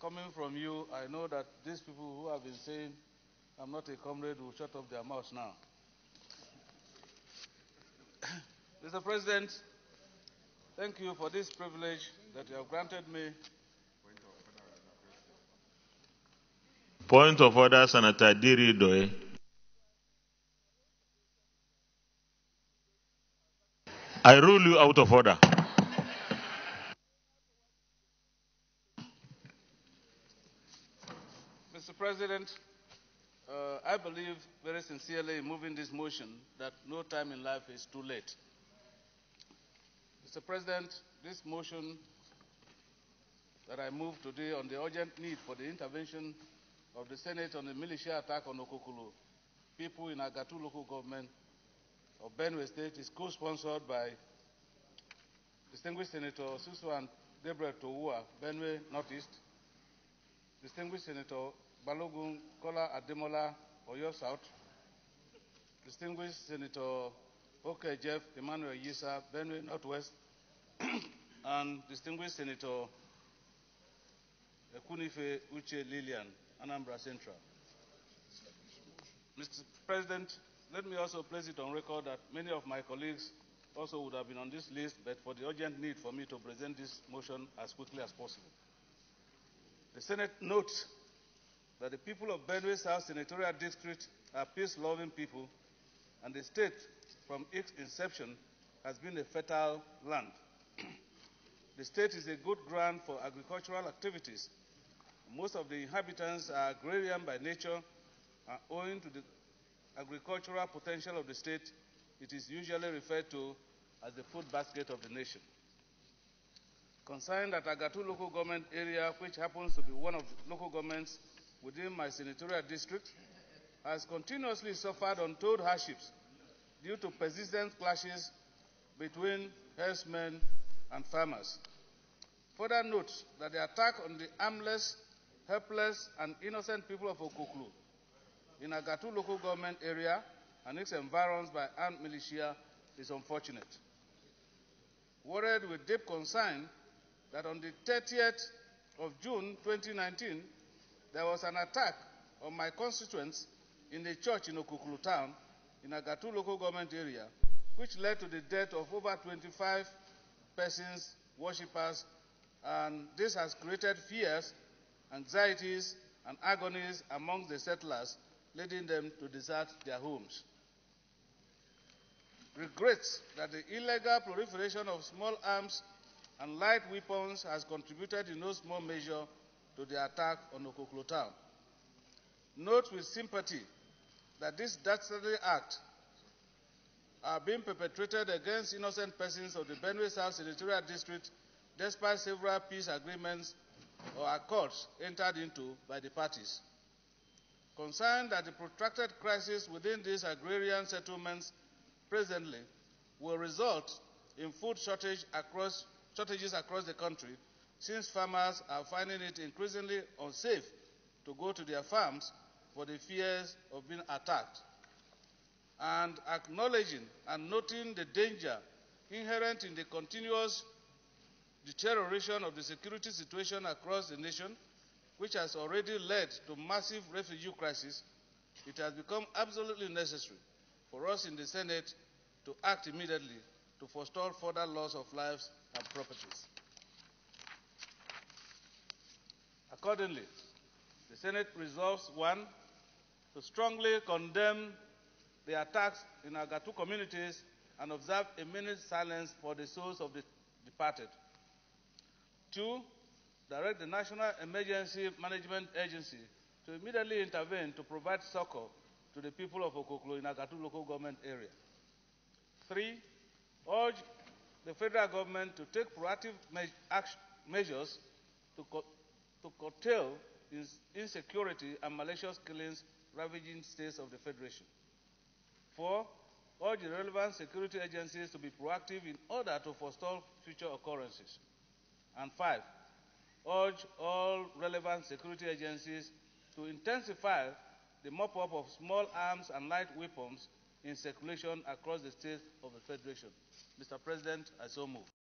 coming from you, I know that these people who have been saying, I'm not a comrade, will shut up their mouths now. Mr. President, thank you for this privilege that you have granted me. Point of order, Senator Diri Doe. I rule you out of order. Mr. President, I believe very sincerely in moving this motion that no time in life is too late. Mr. President, this motion that I move today on the urgent need for the intervention of the Senate on the militia attack on Okokolo people in Agatu local government of Benue State is co-sponsored by Distinguished Senator Susan Debre Toua, Benue Northeast, Distinguished Senator Balogun Kola Ademola, Oyo South, Distinguished Senator Oke Jeff Emmanuel Yisa, Benue Northwest, and Distinguished Senator Ekunife Uche Lilian, Anambra Central. Mr. President, let me also place it on record that many of my colleagues also would have been on this list, but for the urgent need for me to present this motion as quickly as possible. The Senate notes that the people of Benue South Senatorial District are peace-loving people, and the state, from its inception, has been a fertile land. The state is a good ground for agricultural activities. Most of the inhabitants are agrarian by nature, and owing to the agricultural potential of the state, it is usually referred to as the food basket of the nation. Concerning that Agatu local government area, which happens to be one of the local governments within my senatorial district, has continuously suffered untold hardships due to persistent clashes between herdsmen and farmers. Further notes that the attack on the armless, helpless, and innocent people of Okokolo in Agatu local government area and its environs by armed militia is unfortunate. Worried with deep concern that on the 30th of June 2019, there was an attack on my constituents in a church in Okokolo town in Agatu local government area, which led to the death of over 25 persons, worshippers, and this has created fears, anxieties, and agonies amongst the settlers, leading them to desert their homes. Regrets that the illegal proliferation of small arms and light weapons has contributed in no small measure to the attack on Okokolo town. Note with sympathy that this dastardly act are being perpetrated against innocent persons of the Benue South Senatorial District despite several peace agreements or accords entered into by the parties. Concerned that the protracted crisis within these agrarian settlements presently will result in food shortages across the country, since farmers are finding it increasingly unsafe to go to their farms for the fears of being attacked. And acknowledging and noting the danger inherent in the continuous deterioration of the security situation across the nation, which has already led to massive refugee crisis, it has become absolutely necessary for us in the Senate to act immediately to forestall further loss of lives and properties. Accordingly, the Senate resolves, 1, to strongly condemn the attacks in Agatu communities and observe a minute's silence for the souls of the departed. 2, direct the National Emergency Management Agency to immediately intervene to provide succor to the people of Okokolo in Agatu local government area. 3, urge the federal government to take proactive measures to curtail insecurity and malicious killings ravaging states of the Federation. 4, urge the relevant security agencies to be proactive in order to forestall future occurrences. And 5, urge all relevant security agencies to intensify the mop-up of small arms and light weapons in circulation across the states of the Federation. Mr. President, I so move.